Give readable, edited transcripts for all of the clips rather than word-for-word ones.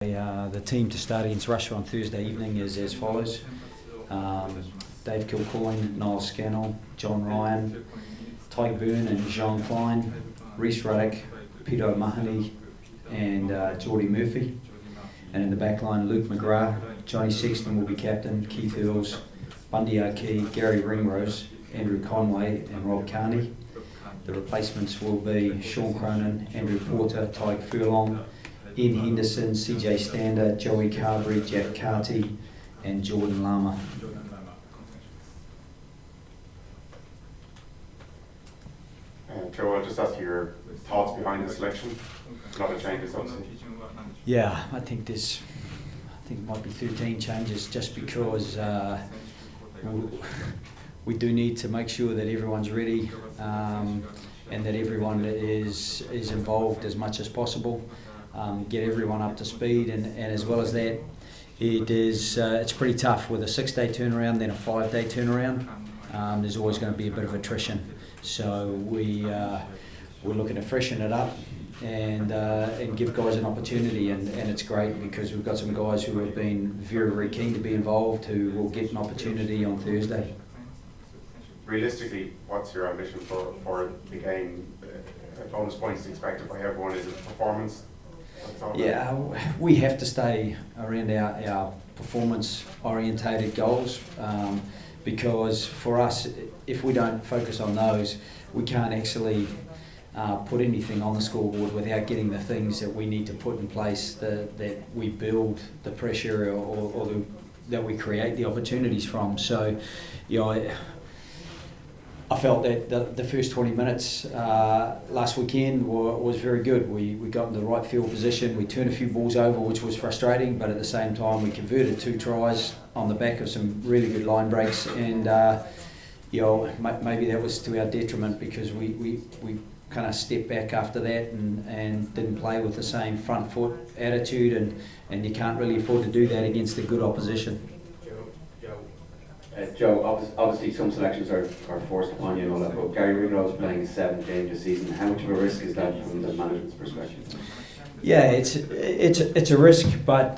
The team to start against Russia on Thursday evening is as follows. Dave Kilcoyne, Niall Scannell, John Ryan, Ty Byrne and Jean Klein, Rhys Ruddock, Peter O'Mahony and Geordie Murphy. And in the back line, Luke McGrath, Johnny Sexton will be captain, Keith Earls, Bundy O'Key, Gary Ringrose, Andrew Conway and Rob Carney. The replacements will be Sean Cronin, Andrew Porter, Tyke Furlong, Ian Henderson, CJ Stander, Joey Carberry, Jack Carty and Jordan Lama. Joe, I'll just ask you your thoughts behind the selection. A lot of changes, obviously. Yeah, I think it might be 13 changes just because we do need to make sure that everyone's ready and that everyone is involved as much as possible. Get everyone up to speed, and as well as that, it's pretty tough with a 6-day turnaround, then a 5-day turnaround. There's always going to be a bit of attrition, so we're looking to freshen it up and give guys an opportunity, and it's great because we've got some guys who have been very, very keen to be involved who will get an opportunity on Thursday. Realistically, what's your ambition for the game? Bonus points expected by everyone. Is it performance? Yeah, we have to stay around our performance-orientated goals because for us, if we don't focus on those, we can't actually put anything on the scoreboard without getting the things that we need to put in place that we build the pressure or that we create the opportunities from. So, I felt that the first 20 minutes last weekend was very good. We got in the right field position, we turned a few balls over, which was frustrating, but at the same time we converted 2 tries on the back of some really good line breaks, and maybe that was to our detriment because we kind of stepped back after that and didn't play with the same front foot attitude, and you can't really afford to do that against a good opposition. Joe, obviously some selections are forced upon you and all that, but Gary Ringrose playing 7 games this season. How much of a risk is that from the management's perspective? Yeah, it's a risk, but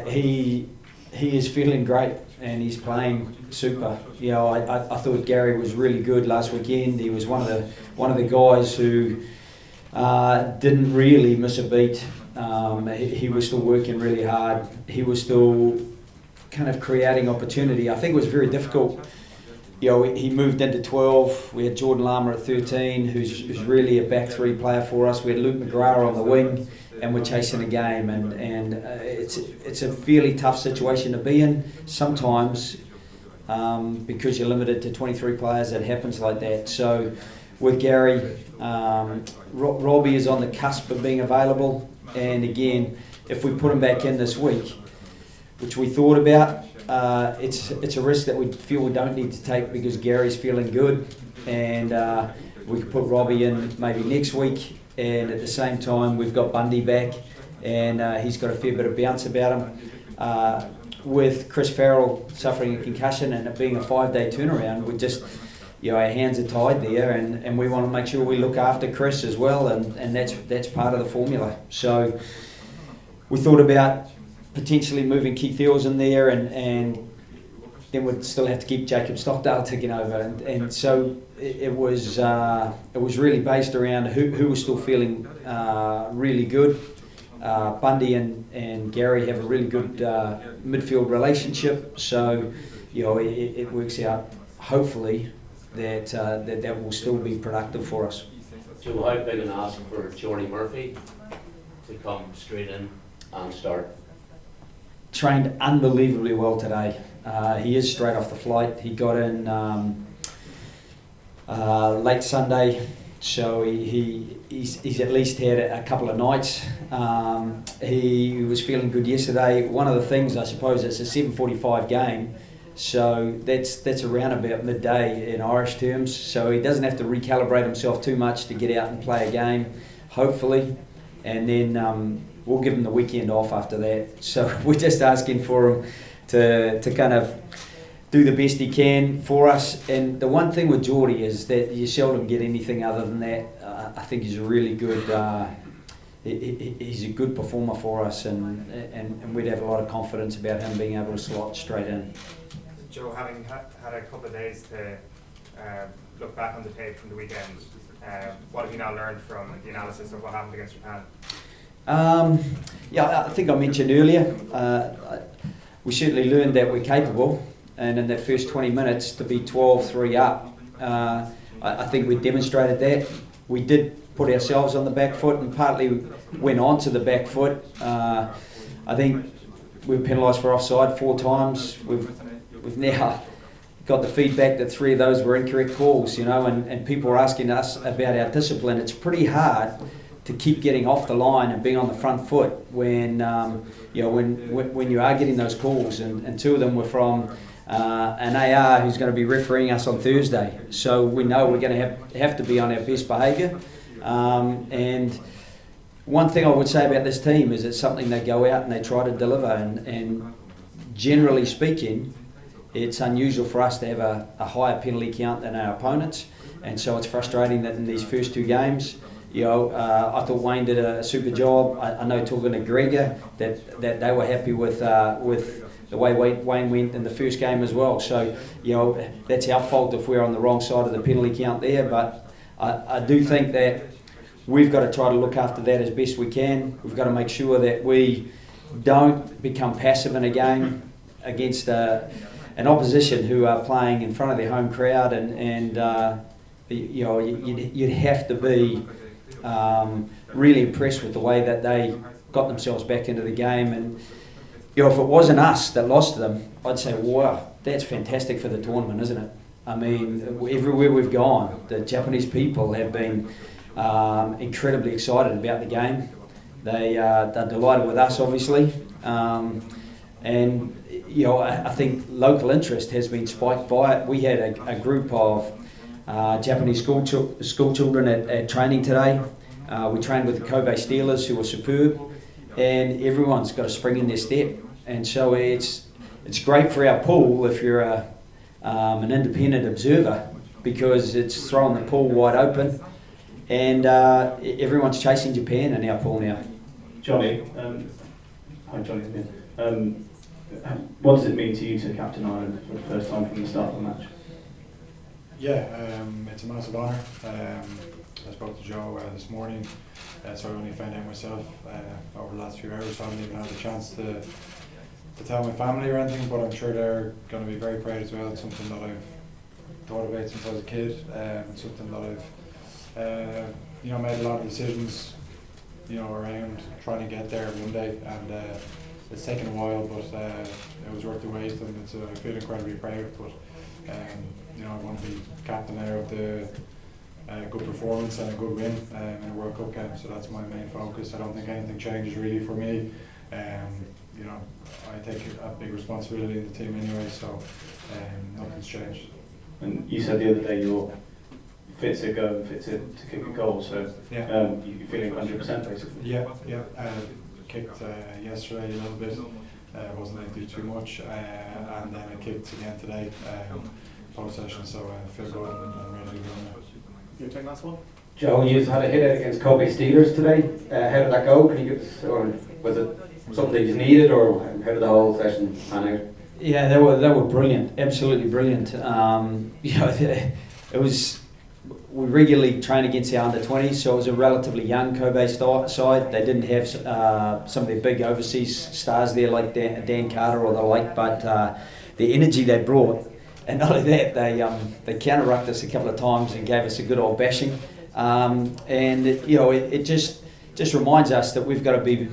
he is feeling great and he's playing super. I thought Gary was really good last weekend. He was one of the guys who didn't really miss a beat. He was still working really hard. He was still kind of creating opportunity. I think it was very difficult. He moved into 12. We had Jordan Lama at 13, who's really a back 3 player for us. We had Luke McGrath on the wing, and we're chasing a game. And it's a fairly tough situation to be in sometimes because you're limited to 23 players. It happens like that. So with Gary, Robbie is on the cusp of being available. And again, if we put him back in this week, which we thought about, it's a risk that we feel we don't need to take because Gary's feeling good, and we could put Robbie in maybe next week, and at the same time we've got Bundy back and he's got a fair bit of bounce about him. With Chris Farrell suffering a concussion and it being a 5-day turnaround, we just, our hands are tied there, and we want to make sure we look after Chris as well, and that's part of the formula. So we thought about potentially moving Keith Earls in there, and then we'd still have to keep Jacob Stockdale ticking over, and so it was really based around who was still feeling really good. Bundy and Gary have a really good midfield relationship, so it works out hopefully that will still be productive for us. Joe, how big an ask for Johnny Murphy to come straight in and start? Trained unbelievably well today. He is straight off the flight. He got in late Sunday, so he's at least had a couple of nights. He was feeling good yesterday. One of the things, I suppose, it's a 7:45 game, so that's around about midday in Irish terms, so he doesn't have to recalibrate himself too much to get out and play a game, hopefully, and then we'll give him the weekend off after that. So we're just asking for him to kind of do the best he can for us. And the one thing with Geordie is that you seldom get anything other than that. I think he's a really good he's a good performer for us, and we'd have a lot of confidence about him being able to slot straight in. Joe, having had a couple of days to look back on the tape from the weekend, what have you now learned from the analysis of what happened against Japan? Yeah, I think I mentioned earlier, we certainly learned that we're capable, and in that first 20 minutes to be 12-3 up, I think we demonstrated that. We did put ourselves on the back foot and partly went on to the back foot. I think we were penalised for offside 4 times. We've now got the feedback that 3 of those were incorrect calls, you know, and people are asking us about our discipline. It's pretty hard to keep getting off the line and being on the front foot when when you are getting those calls, and 2 of them were from an AR who's going to be refereeing us on Thursday. So we know we're going to have to be on our best behaviour. And one thing I would say about this team is it's something they go out and they try to deliver, and generally speaking, it's unusual for us to have a higher penalty count than our opponents, and so it's frustrating that in these first 2 games, I thought Wayne did a super job. I know talking to Gregor that they were happy with the way Wayne went in the first game as well. So that's our fault if we're on the wrong side of the penalty count there. But I do think that we've got to try to look after that as best we can. We've got to make sure that we don't become passive in a game against an opposition who are playing in front of their home crowd, and you'd have to be really impressed with the way that they got themselves back into the game. And if it wasn't us that lost to them, I'd say, wow, that's fantastic for the tournament, isn't it? I mean, everywhere we've gone, the Japanese people have been incredibly excited about the game. They're delighted with us, obviously, and I think local interest has been spiked by it. We had a group of Japanese school children at training today. We trained with the Kobe Steelers, who were superb, and everyone's got a spring in their step. And so it's great for our pool if you're an independent observer, because it's throwing the pool wide open, and everyone's chasing Japan in our pool now. Johnny, hi Johnny. What does it mean to you to captain Ireland for the first time from the start of the match? Yeah, it's a massive honour. I spoke to Joe this morning, so I only found out myself over the last few hours, so I haven't even had a chance to tell my family or anything, but I'm sure they're going to be very proud as well. It's something that I've thought about since I was a kid. It's something that I've made a lot of decisions around trying to get there one day, and it's taken a while, but it was worth the wait, and I feel incredibly proud. But I want to be captain there of the good performance and a good win in a World Cup game, so that's my main focus. I don't think anything changes really for me. I take a big responsibility in the team anyway, so nothing's changed. And you said the other day you're fit to go, fit to kick a goal, so yeah. You're feeling 100% basically? Yeah. Kicked yesterday a little bit, wasn't able to do too much, and then I kicked again today post session, so I feel good and I'm ready to go now. You take last one? Joe, you had a hit out against Kobe Steelers today. How did that go? Can you give us, or was it something you needed, or how did the whole session pan out? Yeah, they were brilliant, absolutely brilliant. It was. We regularly train against our under-20s, so it was a relatively young Kobe side. They didn't have some of their big overseas stars there like Dan Carter or the like, but the energy they brought, and not only that, they counter-rucked us a couple of times and gave us a good old bashing. It just reminds us that we've got to be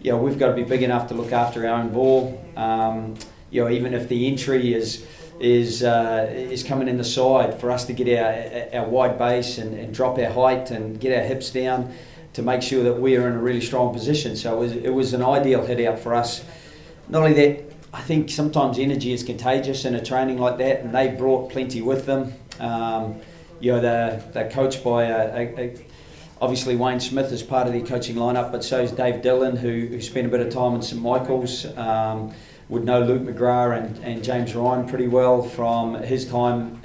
big enough to look after our own ball. Even if the entry is coming in the side, for us to get our wide base and drop our height and get our hips down to make sure that we are in a really strong position. So it was an ideal hit out for us. Not only that, I think sometimes energy is contagious in a training like that, and they brought plenty with them. They're coached by obviously Wayne Smith is part of the coaching lineup, but so is Dave Dillon, who spent a bit of time in St Michael's. Would know Luke McGrath and James Ryan pretty well from his time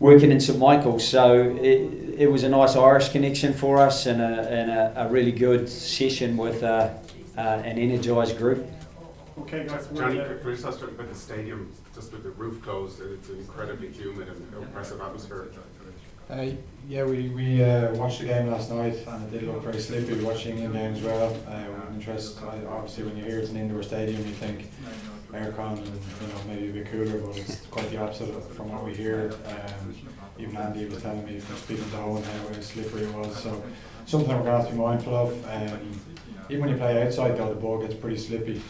working in St Michael's, so it was a nice Irish connection for us, and a really good session with an energised group. Okay, guys. Johnny, could we just ask about the stadium, just with the roof closed, it's incredibly humid and oppressive atmosphere. Yeah, we watched the game last night, and it did look very slippy. We watched the England game as well. With interest, obviously, when you hear it's an indoor stadium, you think aircon and maybe a bit cooler, but it's quite the opposite from what we hear. Even Andy was telling me from speaking to Owen how slippery it was. So something we're going to have to be mindful of. Even when you play outside, though, the ball gets pretty slippy.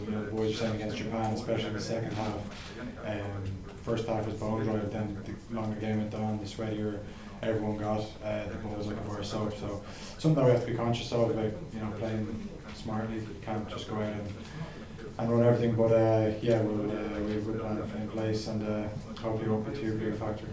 The boys are saying against Japan, especially in the second half. First half was bone dry, then the longer game went on, the sweatier everyone got, the ball was looking for a soap. So something we have to be conscious of about, playing smartly. You can't just go out and run everything. But we have a good plan in place, and hopefully it won't be too big a factor.